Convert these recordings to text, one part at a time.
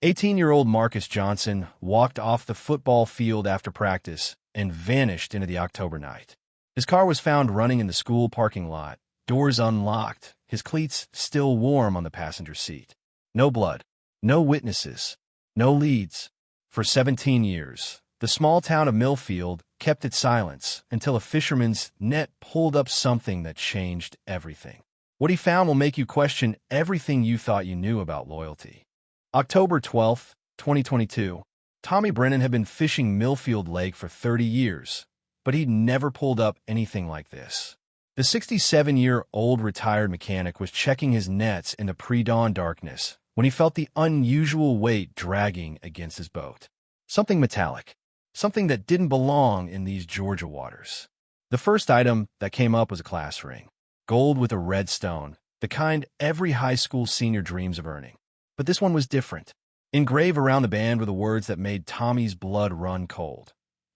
18-year-old Marcus Johnson walked off the football field after practice and vanished into the October night. His car was found running in the school parking lot, doors unlocked, his cleats still warm on the passenger seat. No blood, no witnesses, no leads. For 17 years, the small town of Millfield kept its silence until a fisherman's net pulled up something that changed everything. What he found will make you question everything you thought you knew about loyalty. October 12, 2022. Tommy Brennan had been fishing Millfield Lake for 30 years, but he'd never pulled up anything like this. The 67-year-old retired mechanic was checking his nets in the pre-dawn darkness when he felt the unusual weight dragging against his boat. Something metallic, something that didn't belong in these Georgia waters. The first item that came up was a class ring, gold with a red stone, the kind every high school senior dreams of earning. But this one was different. Engraved around the band were the words that made Tommy's blood run cold.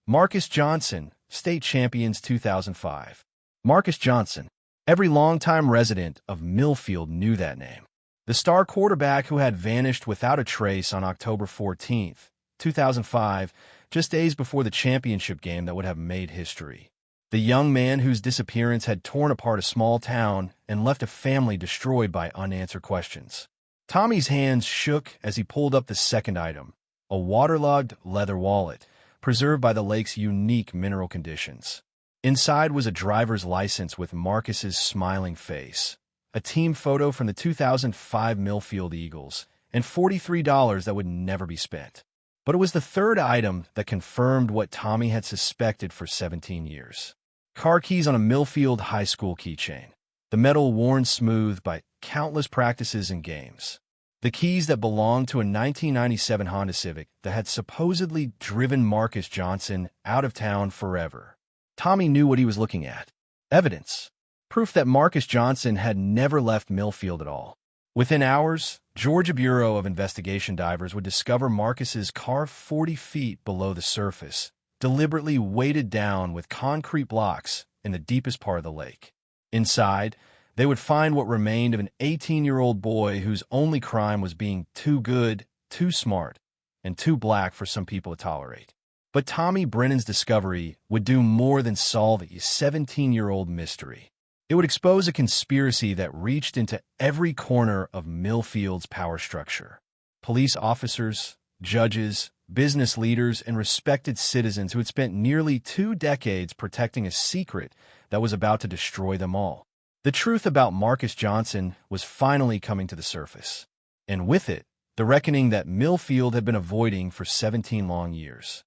Marcus Johnson, State Champions 2005. Marcus Johnson. Every longtime resident of Millfield knew that name. The star quarterback who had vanished without a trace on October 14, 2005, just days before the championship game that would have made history. The young man whose disappearance had torn apart a small town and left a family destroyed by unanswered questions. Tommy's hands shook as he pulled up the second item, a waterlogged leather wallet, preserved by the lake's unique mineral conditions. Inside was a driver's license with Marcus's smiling face, a team photo from the 2005 Millfield Eagles, and $43 that would never be spent. But it was the third item that confirmed what Tommy had suspected for 17 years. Car keys on a Millfield High School keychain, the metal worn smooth by countless practices and games. The keys that belonged to a 1997 Honda Civic that had supposedly driven Marcus Johnson out of town forever. Tommy knew what he was looking at. Evidence. Proof that Marcus Johnson had never left Millfield at all. Within hours, Georgia Bureau of Investigation divers would discover Marcus's car 40 feet below the surface, deliberately weighted down with concrete blocks in the deepest part of the lake. Inside, they would find what remained of an 18-year-old boy whose only crime was being too good, too smart, and too black for some people to tolerate. But Tommy Brennan's discovery would do more than solve a 17-year-old mystery. It would expose a conspiracy that reached into every corner of Millfield's power structure. Police officers, judges, business leaders, and respected citizens who had spent nearly 2 decades protecting a secret that was about to destroy them all. The truth about Marcus Johnson was finally coming to the surface, and with it, the reckoning that Millfield had been avoiding for 17 long years.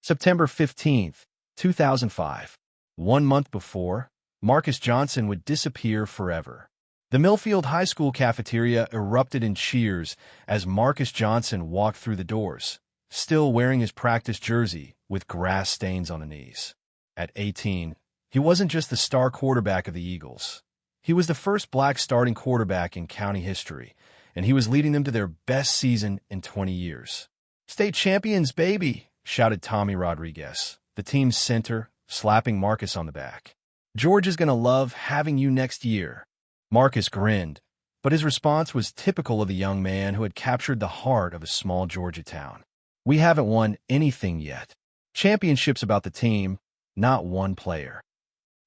September 15, 2005. 1 month before, Marcus Johnson would disappear forever. The Millfield High School cafeteria erupted in cheers as Marcus Johnson walked through the doors, still wearing his practice jersey with grass stains on the knees. At 18, he wasn't just the star quarterback of the Eagles. He was the first black starting quarterback in county history, and he was leading them to their best season in 20 years. "State champions, baby!" shouted Tommy Rodriguez, the team's center, slapping Marcus on the back. "Georgia's going to love having you next year." Marcus grinned, but his response was typical of the young man who had captured the heart of a small Georgia town. "We haven't won anything yet. Championship's about the team, not one player."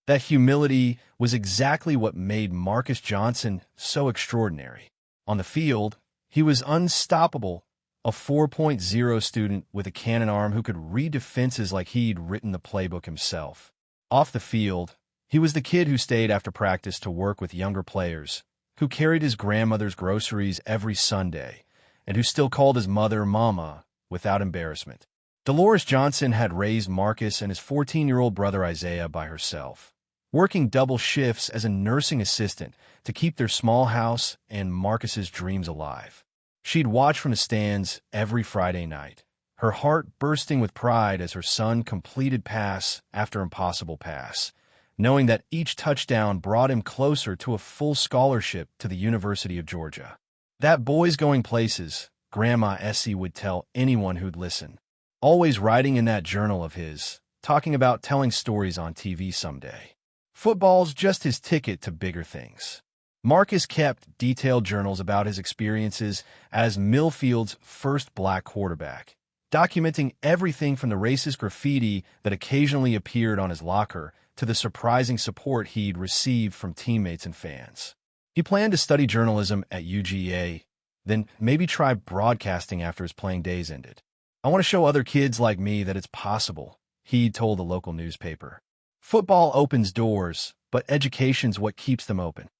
That humility was exactly what made Marcus Johnson so extraordinary. On the field, he was unstoppable, a 4.0 student with a cannon arm who could read defenses like he'd written the playbook himself. Off the field, he was the kid who stayed after practice to work with younger players, who carried his grandmother's groceries every Sunday, and who still called his mother Mama without embarrassment. Dolores Johnson had raised Marcus and his 14-year-old brother Isaiah by herself, working double shifts as a nursing assistant to keep their small house and Marcus's dreams alive. She'd watch from the stands every Friday night, her heart bursting with pride as her son completed pass after impossible pass, knowing that each touchdown brought him closer to a full scholarship to the University of Georgia. "That boy's going places," Grandma Essie would tell anyone who'd listen, always writing in that journal of his, talking about telling stories on TV someday. Football's just his ticket to bigger things. Marcus kept detailed journals about his experiences as Millfield's first black quarterback, documenting everything from the racist graffiti that occasionally appeared on his locker to the surprising support he'd received from teammates and fans. He planned to study journalism at UGA, then maybe try broadcasting after his playing days ended. "I want to show other kids like me that it's possible," he told the local newspaper. "Football opens doors, but education's what keeps them open."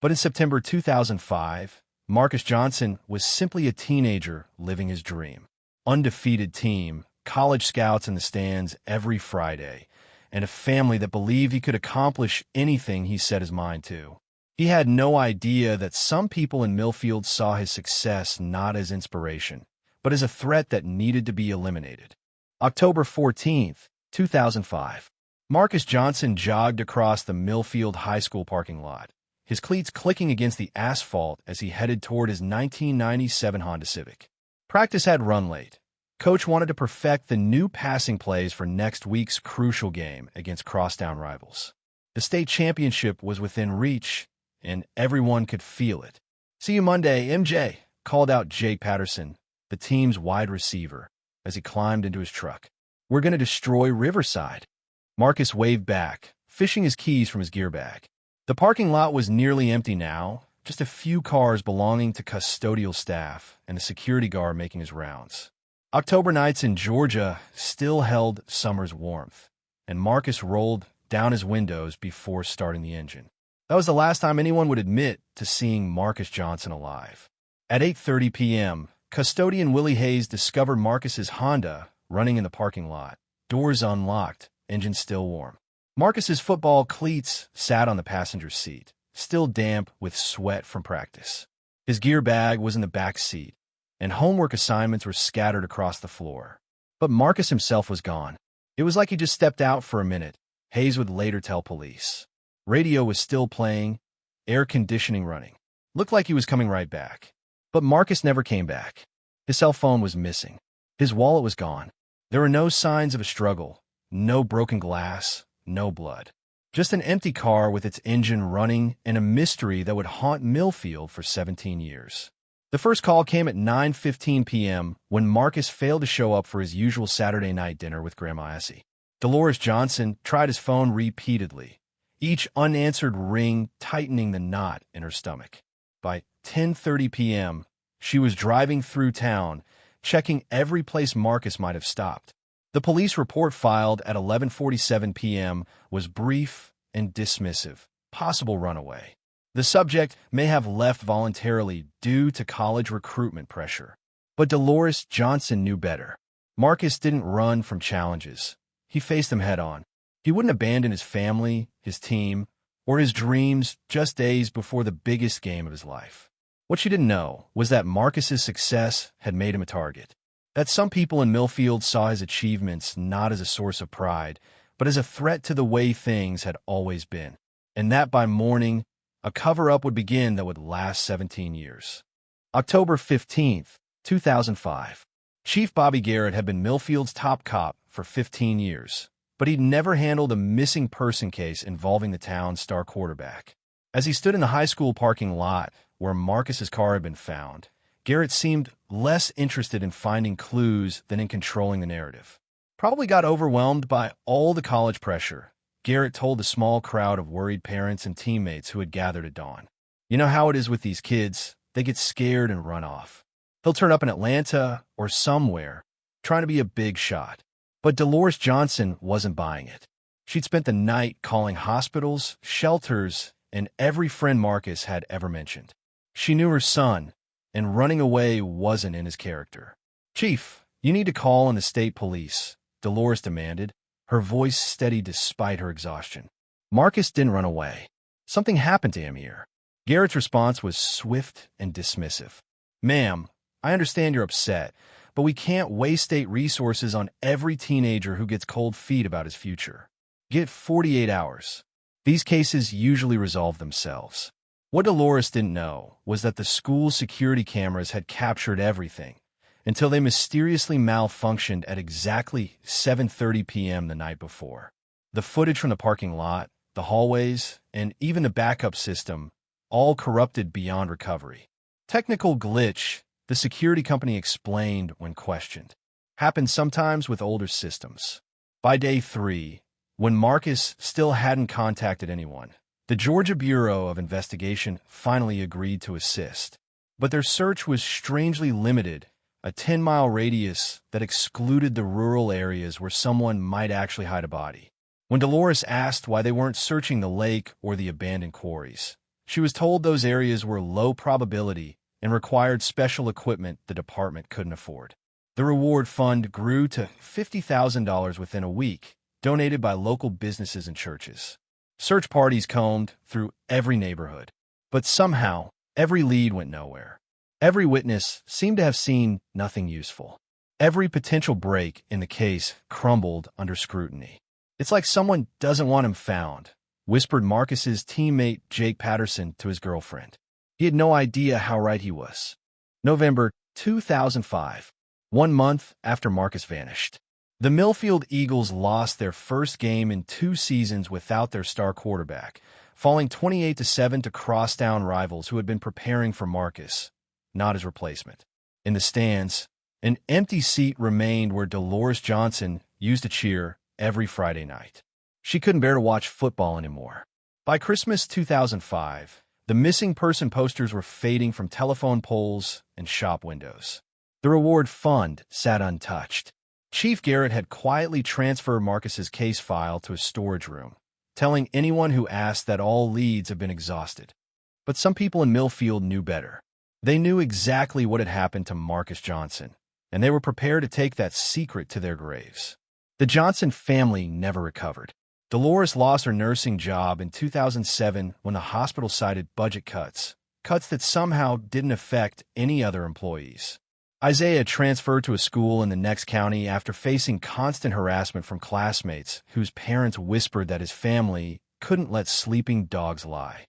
But in September 2005, Marcus Johnson was simply a teenager living his dream. Undefeated team, college scouts in the stands every Friday, and a family that believed he could accomplish anything he set his mind to. He had no idea that some people in Millfield saw his success not as inspiration, but as a threat that needed to be eliminated. October 14th, 2005. Marcus Johnson jogged across the Millfield High School parking lot, his cleats clicking against the asphalt as he headed toward his 1997 Honda Civic. Practice had run late. Coach wanted to perfect the new passing plays for next week's crucial game against crosstown rivals. The state championship was within reach, and everyone could feel it. "See you Monday, MJ," called out Jake Patterson, the team's wide receiver, as he climbed into his truck. "We're going to destroy Riverside." Marcus waved back, fishing his keys from his gear bag. The parking lot was nearly empty now, just a few cars belonging to custodial staff and a security guard making his rounds. October nights in Georgia still held summer's warmth, and Marcus rolled down his windows before starting the engine. That was the last time anyone would admit to seeing Marcus Johnson alive. At 8:30 p.m., custodian Willie Hayes discovered Marcus's Honda running in the parking lot, doors unlocked, engine still warm. Marcus's football cleats sat on the passenger seat, still damp with sweat from practice. His gear bag was in the back seat, and homework assignments were scattered across the floor. But Marcus himself was gone. It was like he just stepped out for a minute, Hayes would later tell police. Radio was still playing, air conditioning running. Looked like he was coming right back. But Marcus never came back. His cell phone was missing. His wallet was gone. There were no signs of a struggle, no broken glass, no blood. Just an empty car with its engine running and a mystery that would haunt Millfield for 17 years. The first call came at 9:15 p.m. when Marcus failed to show up for his usual Saturday night dinner with Grandma Essie. Dolores Johnson tried his phone repeatedly, each unanswered ring tightening the knot in her stomach. By 10:30 p.m., she was driving through town, checking every place Marcus might have stopped. The police report filed at 11:47 p.m. was brief and dismissive, possible runaway. The subject may have left voluntarily due to college recruitment pressure. But Dolores Johnson knew better. Marcus didn't run from challenges. He faced them head-on. He wouldn't abandon his family, his team, or his dreams just days before the biggest game of his life. What she didn't know was that Marcus's success had made him a target. That some people in Millfield saw his achievements not as a source of pride, but as a threat to the way things had always been. And that by morning, a cover-up would begin that would last 17 years. October 15th, 2005. Chief Bobby Garrett had been Millfield's top cop for 15 years, but he'd never handled a missing person case involving the town's star quarterback. As he stood in the high school parking lot where Marcus's car had been found, Garrett seemed less interested in finding clues than in controlling the narrative. Probably got overwhelmed by all the college pressure, Garrett told the small crowd of worried parents and teammates who had gathered at dawn. "You know how it is with these kids. They get scared and run off. He'll turn up in Atlanta or somewhere, trying to be a big shot." But Dolores Johnson wasn't buying it. She'd spent the night calling hospitals, shelters, and every friend Marcus had ever mentioned. She knew her son, and running away wasn't in his character. "Chief, you need to call in the state police," Dolores demanded, her voice steady despite her exhaustion. Marcus didn't run away. Something happened to him here. Garrett's response was swift and dismissive. "Ma'am, I understand you're upset, but we can't waste state resources on every teenager who gets cold feet about his future. Get 48 hours. These cases usually resolve themselves." What Dolores didn't know was that the school's security cameras had captured everything until they mysteriously malfunctioned at exactly 7:30 p.m. the night before. The footage from the parking lot, the hallways, and even the backup system all corrupted beyond recovery. Technical glitch, the security company explained when questioned. Happened sometimes with older systems. By day 3, when Marcus still hadn't contacted anyone, the Georgia Bureau of Investigation finally agreed to assist. But their search was strangely limited, a 10-mile radius that excluded the rural areas where someone might actually hide a body. When Dolores asked why they weren't searching the lake or the abandoned quarries, she was told those areas were low probability and required special equipment the department couldn't afford. The reward fund grew to $50,000 within a week, donated by local businesses and churches. Search parties combed through every neighborhood, but somehow every lead went nowhere. Every witness seemed to have seen nothing useful. Every potential break in the case crumbled under scrutiny. "It's like someone doesn't want him found," whispered Marcus's teammate Jake Patterson to his girlfriend. He had no idea how right he was. November 2005, 1 month after Marcus vanished. The Millfield Eagles lost their first game in 2 seasons without their star quarterback, falling 28-7 to crosstown rivals who had been preparing for Marcus, not his replacement. In the stands, an empty seat remained where Dolores Johnson used to cheer every Friday night. She couldn't bear to watch football anymore. By Christmas 2005, the missing person posters were fading from telephone poles and shop windows. The reward fund sat untouched. Chief Garrett had quietly transferred Marcus's case file to a storage room, telling anyone who asked that all leads have been exhausted. But some people in Millfield knew better. They knew exactly what had happened to Marcus Johnson, and they were prepared to take that secret to their graves. The Johnson family never recovered. Dolores lost her nursing job in 2007 when the hospital cited budget cuts that somehow didn't affect any other employees. Isaiah transferred to a school in the next county after facing constant harassment from classmates whose parents whispered that his family couldn't let sleeping dogs lie.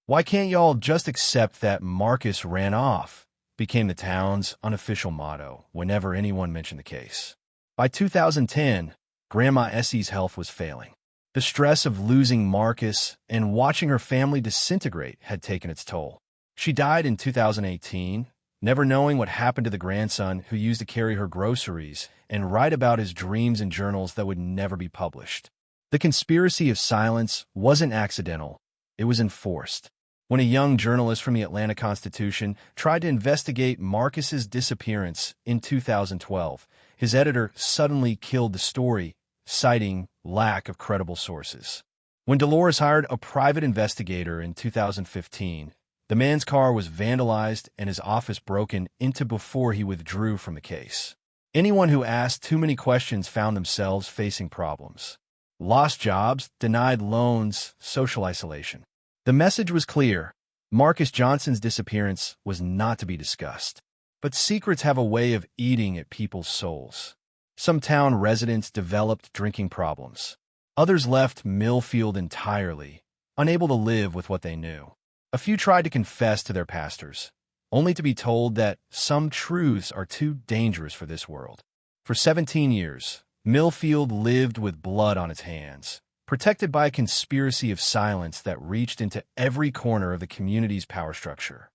"Why can't y'all just accept that Marcus ran off?" became the town's unofficial motto whenever anyone mentioned the case. By 2010, Grandma Essie's health was failing. The stress of losing Marcus and watching her family disintegrate had taken its toll. She died in 2018, never knowing what happened to the grandson who used to carry her groceries and write about his dreams in journals that would never be published. The conspiracy of silence wasn't accidental, it was enforced. When a young journalist from the Atlanta Constitution tried to investigate Marcus's disappearance in 2012, his editor suddenly killed the story, citing lack of credible sources. When Dolores hired a private investigator in 2015, the man's car was vandalized and his office broken into before he withdrew from the case. Anyone who asked too many questions found themselves facing problems. Lost jobs, denied loans, social isolation. The message was clear. Marcus Johnson's disappearance was not to be discussed. But secrets have a way of eating at people's souls. Some town residents developed drinking problems. Others left Millfield entirely, unable to live with what they knew. A few tried to confess to their pastors, only to be told that some truths are too dangerous for this world. For 17 years, Millfield lived with blood on its hands, protected by a conspiracy of silence that reached into every corner of the community's power structure.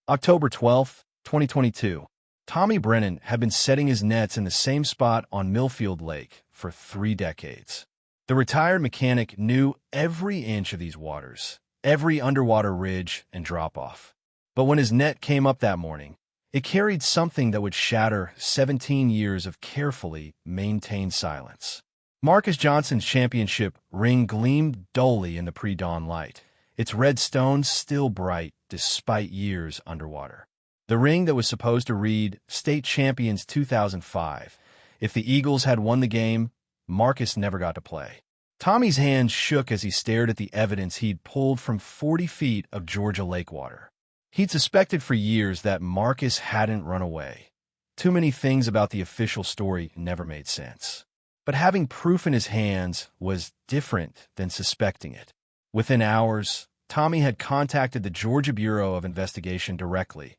October 12, 2022. Tommy Brennan had been setting his nets in the same spot on Millfield Lake for 3 decades. The retired mechanic knew every inch of these waters, every underwater ridge and drop-off. But when his net came up that morning, it carried something that would shatter 17 years of carefully maintained silence. Marcus Johnson's championship ring gleamed dully in the pre-dawn light, its red stones still bright despite years underwater. The ring that was supposed to read State Champions 2005. If the Eagles had won the game, Marcus never got to play. Tommy's hands shook as he stared at the evidence he'd pulled from 40 feet of Georgia lake water. He'd suspected for years that Marcus hadn't run away. Too many things about the official story never made sense. But having proof in his hands was different than suspecting it. Within hours, Tommy had contacted the Georgia Bureau of Investigation directly,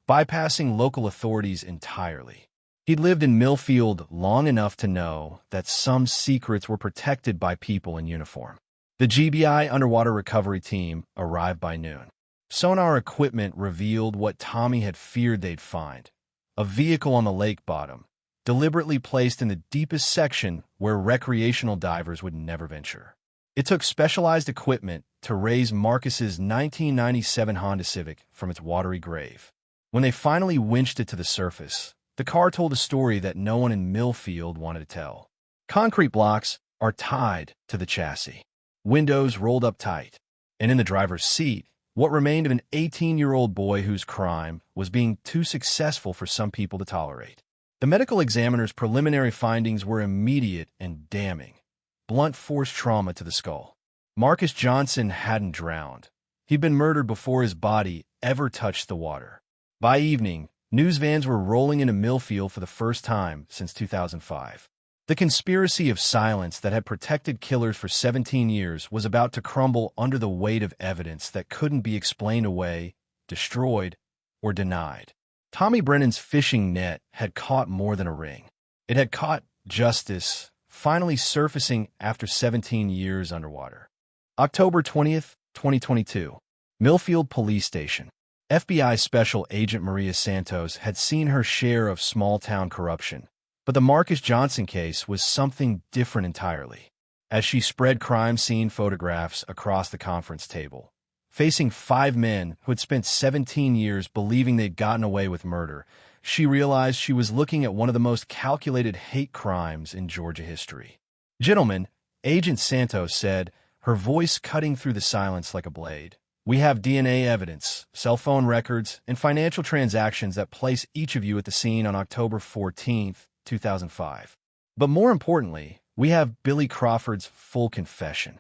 bypassing local authorities entirely. He'd lived in Millfield long enough to know that some secrets were protected by people in uniform. The GBI underwater recovery team arrived by noon. Sonar equipment revealed what Tommy had feared they'd find: a vehicle on the lake bottom, deliberately placed in the deepest section where recreational divers would never venture. It took specialized equipment to raise Marcus's 1997 Honda Civic from its watery grave. When they finally winched it to the surface, the car told a story that no one in Millfield wanted to tell. Concrete blocks are tied to the chassis, windows rolled up tight, and in the driver's seat, what remained of an 18-year-old boy whose crime was being too successful for some people to tolerate. The medical examiner's preliminary findings were immediate and damning: blunt force trauma to the skull. Marcus Johnson hadn't drowned. He'd been murdered before his body ever touched the water. By evening, news vans were rolling into Millfield for the first time since 2005. The conspiracy of silence that had protected killers for 17 years was about to crumble under the weight of evidence that couldn't be explained away, destroyed, or denied. Tommy Brennan's fishing net had caught more than a ring. It had caught justice, finally surfacing after 17 years underwater. October 20th, 2022. Millfield Police Station. FBI Special Agent Maria Santos had seen her share of small-town corruption, but the Marcus Johnson case was something different entirely. As she spread crime scene photographs across the conference table, facing 5 men who had spent 17 years believing they'd gotten away with murder, she realized she was looking at one of the most calculated hate crimes in Georgia history. "Gentlemen," Agent Santos said, her voice cutting through the silence like a blade, "we have DNA evidence, cell phone records, and financial transactions that place each of you at the scene on October 14th, 2005. But more importantly, we have Billy Crawford's full confession."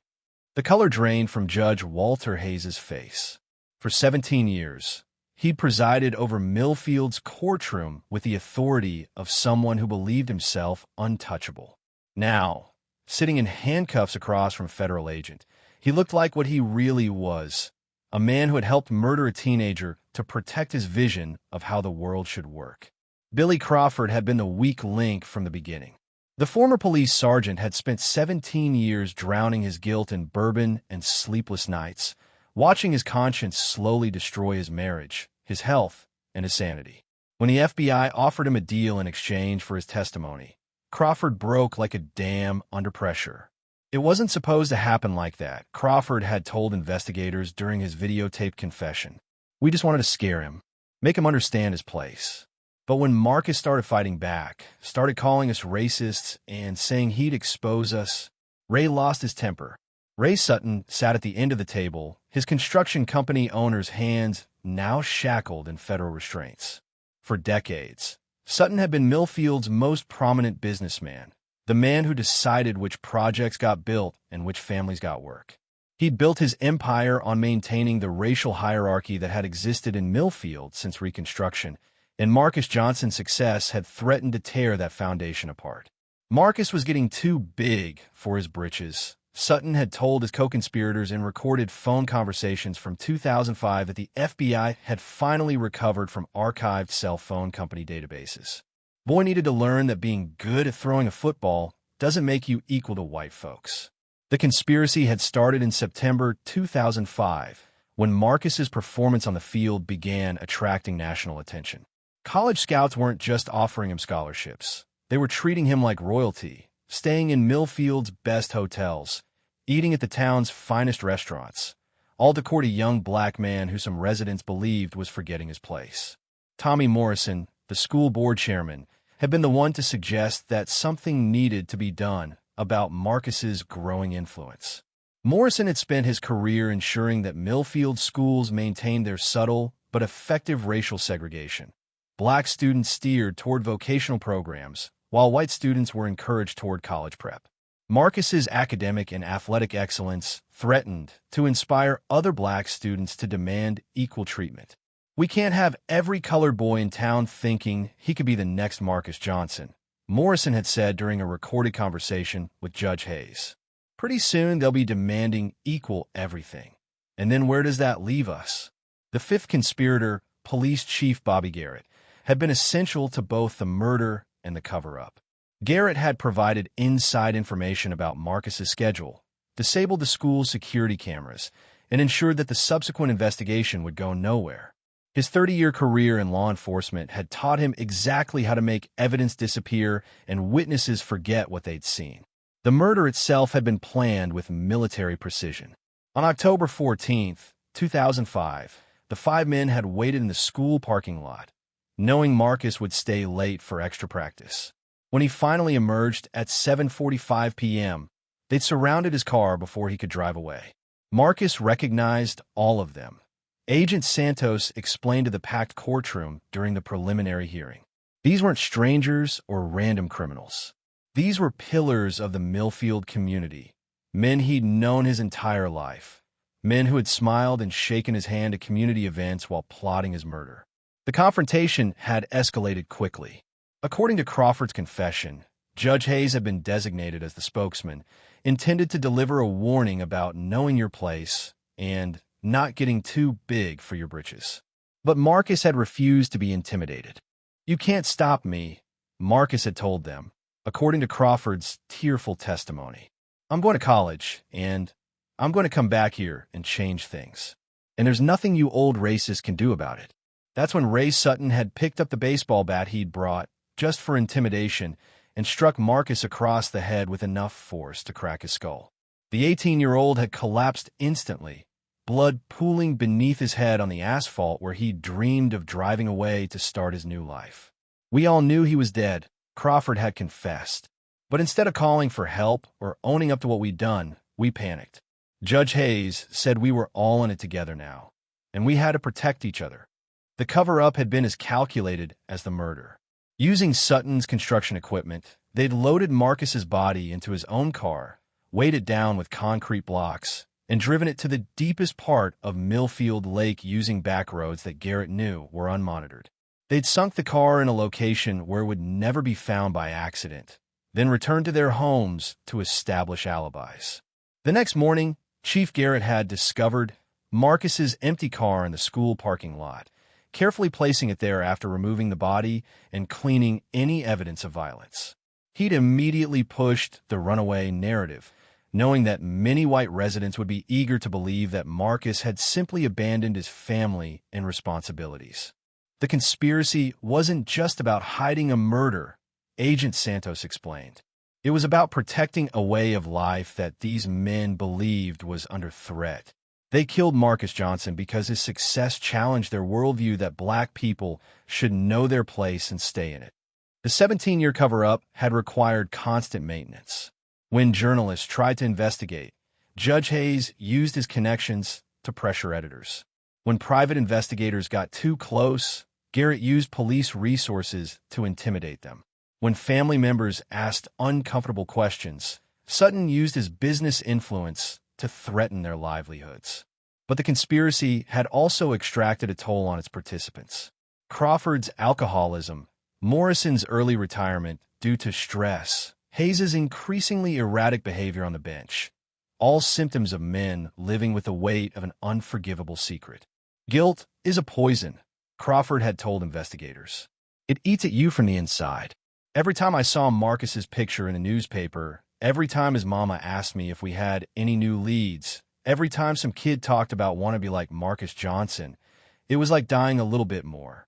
The color drained from Judge Walter Hayes' face. For 17 years, he'd presided over Millfield's courtroom with the authority of someone who believed himself untouchable. Now, sitting in handcuffs across from a federal agent, he looked like what he really was: a man who had helped murder a teenager to protect his vision of how the world should work. Billy Crawford had been the weak link from the beginning. The former police sergeant had spent 17 years drowning his guilt in bourbon and sleepless nights, watching his conscience slowly destroy his marriage, his health, and his sanity. When the FBI offered him a deal in exchange for his testimony, Crawford broke like a dam under pressure. It wasn't supposed to happen like that, Crawford had told investigators during his videotaped confession. "We just wanted to scare him, make him understand his place." But when Marcus started fighting back, started calling us racists and saying he'd expose us, Ray lost his temper. Ray Sutton sat at the end of the table, his construction company owner's hands now shackled in federal restraints. For decades, Sutton had been Millfield's most prominent businessman, the man who decided which projects got built and which families got work. He'd built his empire on maintaining the racial hierarchy that had existed in Millfield since Reconstruction, and Marcus Johnson's success had threatened to tear that foundation apart. Marcus was getting too big for his britches. Sutton had told his co-conspirators in recorded phone conversations from 2005 that the FBI had finally recovered from archived cell phone company databases. Boy needed to learn that being good at throwing a football doesn't make you equal to white folks. The conspiracy had started in September 2005, when Marcus's performance on the field began attracting national attention. College scouts weren't just offering him scholarships. They were treating him like royalty, staying in Millfield's best hotels, eating at the town's finest restaurants, all to court a young black man who some residents believed was forgetting his place. Tommy Morrison, the school board chairman, had been the one to suggest that something needed to be done about Marcus's growing influence. Morrison had spent his career ensuring that Millfield schools maintained their subtle but effective racial segregation. Black students steered toward vocational programs, while white students were encouraged toward college prep. Marcus's academic and athletic excellence threatened to inspire other black students to demand equal treatment. "We can't have every colored boy in town thinking he could be the next Marcus Johnson," Morrison had said during a recorded conversation with Judge Hayes. "Pretty soon they'll be demanding equal everything. And then where does that leave us?" The fifth conspirator, Police Chief Bobby Garrett, had been essential to both the murder and the cover-up. Garrett had provided inside information about Marcus's schedule, disabled the school's security cameras, and ensured that the subsequent investigation would go nowhere. His 30-year career in law enforcement had taught him exactly how to make evidence disappear and witnesses forget what they'd seen. The murder itself had been planned with military precision. On October 14, 2005, the five men had waited in the school parking lot, knowing Marcus would stay late for extra practice. When he finally emerged at 7:45 p.m., they'd surrounded his car before he could drive away. Marcus recognized all of them. Agent Santos explained to the packed courtroom during the preliminary hearing. These weren't strangers or random criminals. These were pillars of the Millfield community, men he'd known his entire life, men who had smiled and shaken his hand at community events while plotting his murder. The confrontation had escalated quickly. According to Crawford's confession, Judge Hayes had been designated as the spokesman, intended to deliver a warning about knowing your place and not getting too big for your britches. But Marcus had refused to be intimidated. "You can't stop me," Marcus had told them, according to Crawford's tearful testimony. "I'm going to college, and I'm going to come back here and change things. And there's nothing you old racists can do about it." That's when Ray Sutton had picked up the baseball bat he'd brought, just for intimidation, and struck Marcus across the head with enough force to crack his skull. The 18-year-old had collapsed instantly, blood pooling beneath his head on the asphalt where he dreamed of driving away to start his new life. "We all knew he was dead," Crawford had confessed. "But instead of calling for help or owning up to what we'd done, we panicked. Judge Hayes said we were all in it together now, and we had to protect each other." The cover-up had been as calculated as the murder. Using Sutton's construction equipment, they'd loaded Marcus's body into his own car, weighed it down with concrete blocks, and driven it to the deepest part of Millfield Lake using back roads that Garrett knew were unmonitored. They'd sunk the car in a location where it would never be found by accident, then returned to their homes to establish alibis. The next morning, Chief Garrett had discovered Marcus's empty car in the school parking lot, carefully placing it there after removing the body and cleaning any evidence of violence. He'd immediately pushed the runaway narrative, knowing that many white residents would be eager to believe that Marcus had simply abandoned his family and responsibilities. The conspiracy wasn't just about hiding a murder, Agent Santos explained. It was about protecting a way of life that these men believed was under threat. They killed Marcus Johnson because his success challenged their worldview that black people should know their place and stay in it. The 17-year cover-up had required constant maintenance. When journalists tried to investigate, Judge Hayes used his connections to pressure editors. When private investigators got too close, Garrett used police resources to intimidate them. When family members asked uncomfortable questions, Sutton used his business influence to threaten their livelihoods. But the conspiracy had also extracted a toll on its participants. Crawford's alcoholism, Morrison's early retirement due to stress, Hayes's increasingly erratic behavior on the bench, all symptoms of men living with the weight of an unforgivable secret. "Guilt is a poison," Crawford had told investigators. "It eats at you from the inside. Every time I saw Marcus's picture in the newspaper, every time his mama asked me if we had any new leads, every time some kid talked about wanting to be like Marcus Johnson, it was like dying a little bit more."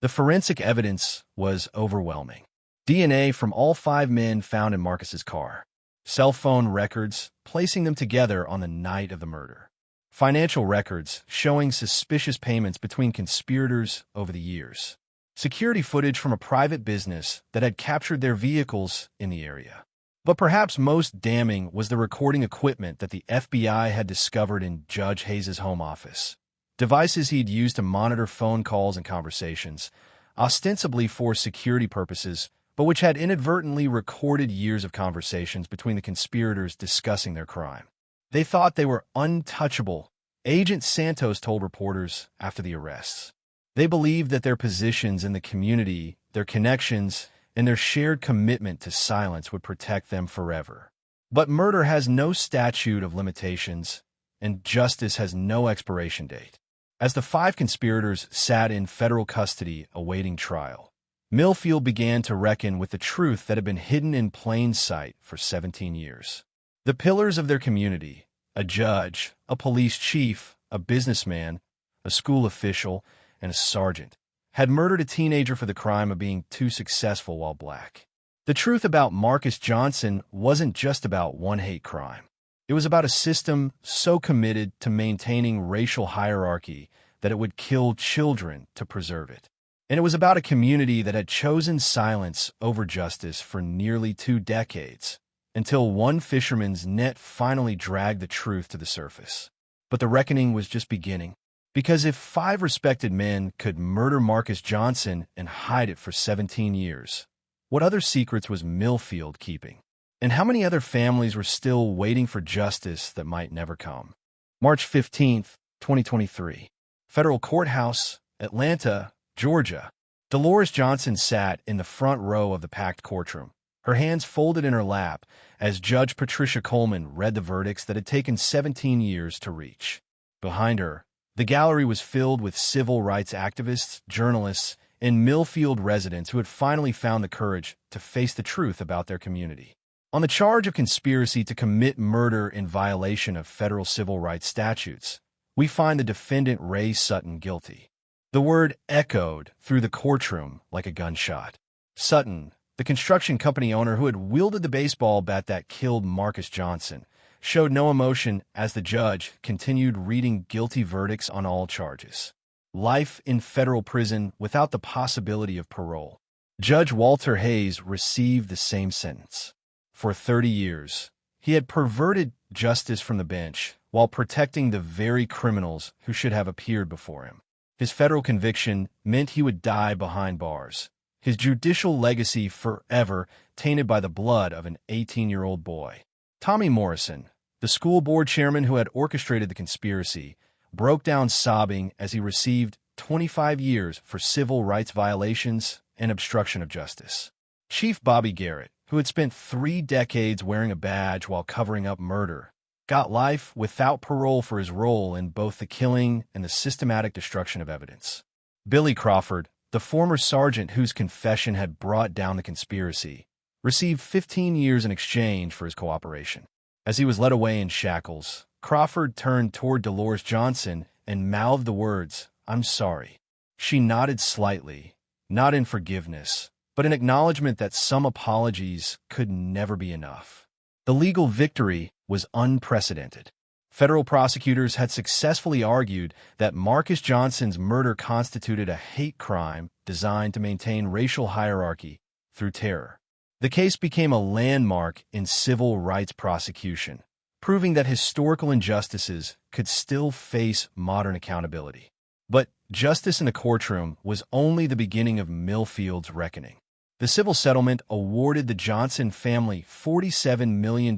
The forensic evidence was overwhelming. DNA from all five men found in Marcus's car. Cell phone records placing them together on the night of the murder. Financial records showing suspicious payments between conspirators over the years. Security footage from a private business that had captured their vehicles in the area. But perhaps most damning was the recording equipment that the FBI had discovered in Judge Hayes's home office. Devices he'd used to monitor phone calls and conversations, ostensibly for security purposes, but which had inadvertently recorded years of conversations between the conspirators discussing their crime. They thought they were untouchable, Agent Santos told reporters after the arrests. They believed that their positions in the community, their connections, and their shared commitment to silence would protect them forever. But murder has no statute of limitations, and justice has no expiration date. As the five conspirators sat in federal custody awaiting trial, Millfield began to reckon with the truth that had been hidden in plain sight for 17 years. The pillars of their community, A judge, a police chief, a businessman, a school official, and a sergeant had murdered a teenager for the crime of being too successful while black. The truth about Marcus Johnson wasn't just about one hate crime. It was about a system so committed to maintaining racial hierarchy that it would kill children to preserve it. And it was about a community that had chosen silence over justice for nearly 2 decades, until one fisherman's net finally dragged the truth to the surface. But the reckoning was just beginning. Because if 5 respected men could murder Marcus Johnson and hide it for 17 years, what other secrets was Millfield keeping? And how many other families were still waiting for justice that might never come? March 15th, 2023. Federal Courthouse, Atlanta, Georgia. Dolores Johnson sat in the front row of the packed courtroom, her hands folded in her lap as Judge Patricia Coleman read the verdicts that had taken 17 years to reach. Behind her, the gallery was filled with civil rights activists, journalists, and Millfield residents who had finally found the courage to face the truth about their community. On the charge of conspiracy to commit murder in violation of federal civil rights statutes, we find the defendant Ray Sutton guilty. The word echoed through the courtroom like a gunshot. Sutton, the construction company owner who had wielded the baseball bat that killed Marcus Johnson, showed no emotion as the judge continued reading guilty verdicts on all charges. Life in federal prison without the possibility of parole. Judge Walter Hayes received the same sentence. For 30 years, he had perverted justice from the bench while protecting the very criminals who should have appeared before him. His federal conviction meant he would die behind bars, his judicial legacy forever tainted by the blood of an 18-year-old boy. Tommy Morrison, the school board chairman who had orchestrated the conspiracy, broke down sobbing as he received 25 years for civil rights violations and obstruction of justice. Chief Bobby Garrett, who had spent 3 decades wearing a badge while covering up murder, got life without parole for his role in both the killing and the systematic destruction of evidence. Billy Crawford, the former sergeant whose confession had brought down the conspiracy, received 15 years in exchange for his cooperation. As he was led away in shackles, Crawford turned toward Dolores Johnson and mouthed the words, "I'm sorry." She nodded slightly, not in forgiveness, but in acknowledgement that some apologies could never be enough. The legal victory was unprecedented. Federal prosecutors had successfully argued that Marcus Johnson's murder constituted a hate crime designed to maintain racial hierarchy through terror. The case became a landmark in civil rights prosecution, proving that historical injustices could still face modern accountability. But justice in the courtroom was only the beginning of Millfield's reckoning. The civil settlement awarded the Johnson family $47 million,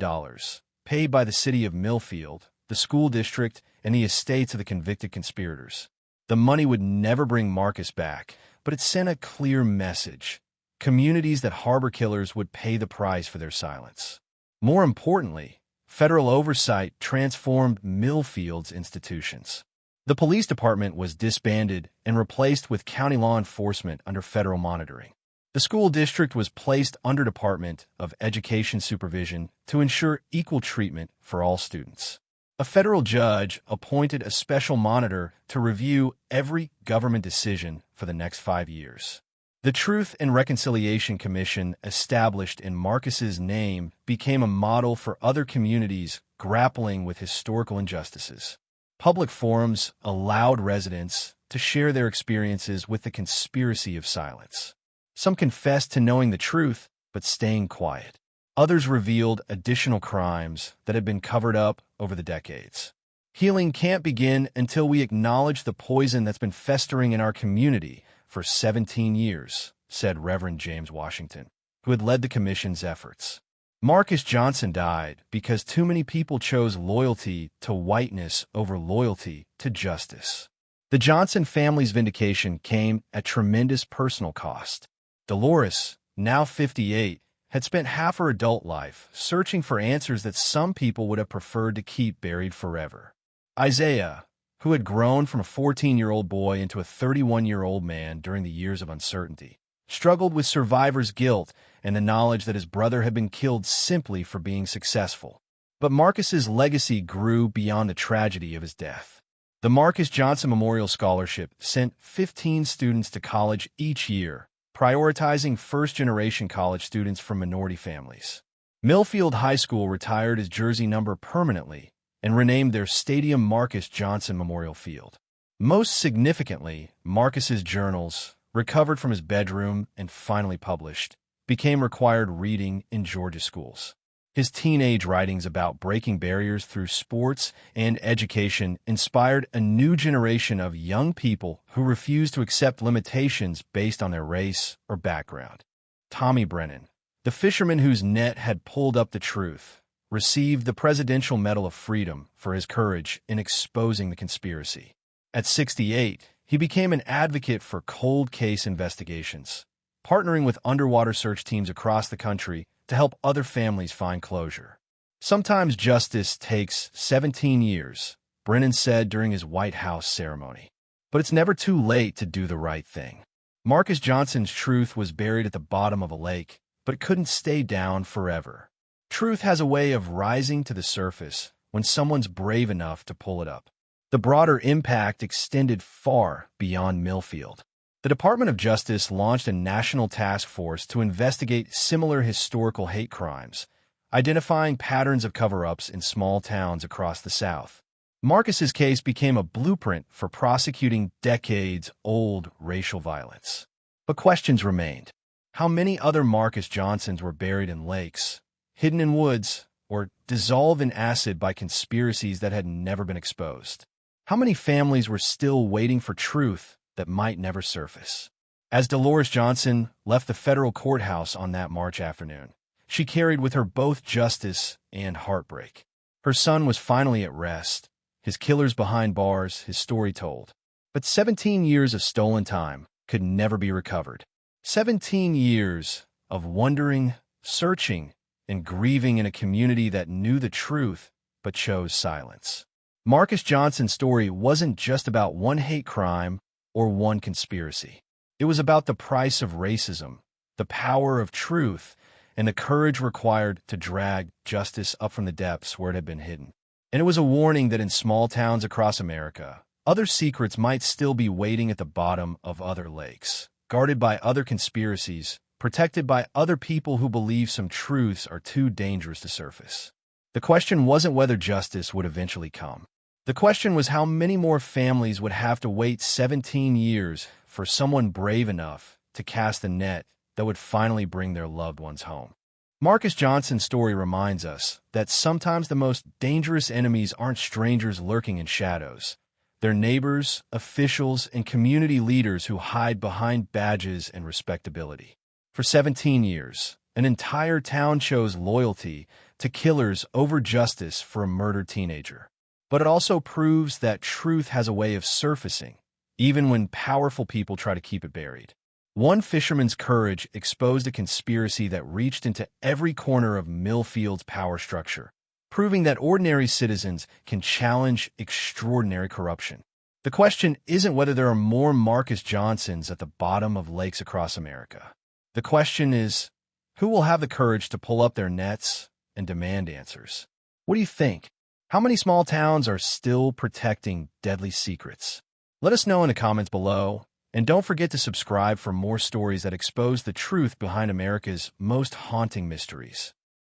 paid by the city of Millfield, the school district, and the estates of the convicted conspirators. The money would never bring Marcus back, but it sent a clear message. Communities that harbor killers would pay the price for their silence. More importantly, federal oversight transformed Millfield's institutions. The police department was disbanded and replaced with county law enforcement under federal monitoring. The school district was placed under Department of Education supervision to ensure equal treatment for all students. A federal judge appointed a special monitor to review every government decision for the next 5 years. The Truth and Reconciliation Commission, established in Marcus's name, became a model for other communities grappling with historical injustices. Public forums allowed residents to share their experiences with the conspiracy of silence. Some confessed to knowing the truth, but staying quiet. Others revealed additional crimes that had been covered up over the decades. Healing can't begin until we acknowledge the poison that's been festering in our community for 17 years, said Reverend James Washington, who had led the commission's efforts. Marcus Johnson died because too many people chose loyalty to whiteness over loyalty to justice. The Johnson family's vindication came at tremendous personal cost. Dolores, now 58, had spent half her adult life searching for answers that some people would have preferred to keep buried forever. Isaiah, who had grown from a 14-year-old boy into a 31-year-old man during the years of uncertainty, struggled with survivor's guilt and the knowledge that his brother had been killed simply for being successful. But Marcus's legacy grew beyond the tragedy of his death. The Marcus Johnson Memorial Scholarship sent 15 students to college each year, prioritizing first-generation college students from minority families. Millfield High School retired his jersey number permanently and renamed their stadium Marcus Johnson Memorial Field. Most significantly, Marcus's journals, recovered from his bedroom and finally published, became required reading in Georgia schools. His teenage writings about breaking barriers through sports and education inspired a new generation of young people who refused to accept limitations based on their race or background. Tommy Brennan, the fisherman whose net had pulled up the truth, received the Presidential Medal of Freedom for his courage in exposing the conspiracy. At 68, he became an advocate for cold case investigations, partnering with underwater search teams across the country to help other families find closure. Sometimes justice takes 17 years, Brennan said during his White House ceremony. But it's never too late to do the right thing. Marcus Johnson's truth was buried at the bottom of a lake, but it couldn't stay down forever. Truth has a way of rising to the surface when someone's brave enough to pull it up. The broader impact extended far beyond Millfield. The Department of Justice launched a national task force to investigate similar historical hate crimes, identifying patterns of cover-ups in small towns across the South. Marcus's case became a blueprint for prosecuting decades-old racial violence. But questions remained. How many other Marcus Johnsons were buried in lakes, hidden in woods, or dissolved in acid by conspiracies that had never been exposed? How many families were still waiting for truth that might never surface? As Dolores Johnson left the federal courthouse on that March afternoon, she carried with her both justice and heartbreak. Her son was finally at rest, his killers behind bars, his story told. But 17 years of stolen time could never be recovered. 17 years of wondering, searching, and grieving in a community that knew the truth but chose silence. Marcus Johnson's story wasn't just about one hate crime or one conspiracy. It was about the price of racism, the power of truth, and the courage required to drag justice up from the depths where it had been hidden. And it was a warning that in small towns across America, other secrets might still be waiting at the bottom of other lakes, guarded by other conspiracies, protected by other people who believe some truths are too dangerous to surface. The question wasn't whether justice would eventually come. The question was how many more families would have to wait 17 years for someone brave enough to cast a net that would finally bring their loved ones home. Marcus Johnson's story reminds us that sometimes the most dangerous enemies aren't strangers lurking in shadows. They're neighbors, officials, and community leaders who hide behind badges and respectability. For 17 years, an entire town chose loyalty to killers over justice for a murdered teenager. But it also proves that truth has a way of surfacing, even when powerful people try to keep it buried. One fisherman's courage exposed a conspiracy that reached into every corner of Millfield's power structure, proving that ordinary citizens can challenge extraordinary corruption. The question isn't whether there are more Marcus Johnsons at the bottom of lakes across America. The question is, who will have the courage to pull up their nets and demand answers? What do you think? How many small towns are still protecting deadly secrets? Let us know in the comments below, and don't forget to subscribe for more stories that expose the truth behind America's most haunting mysteries.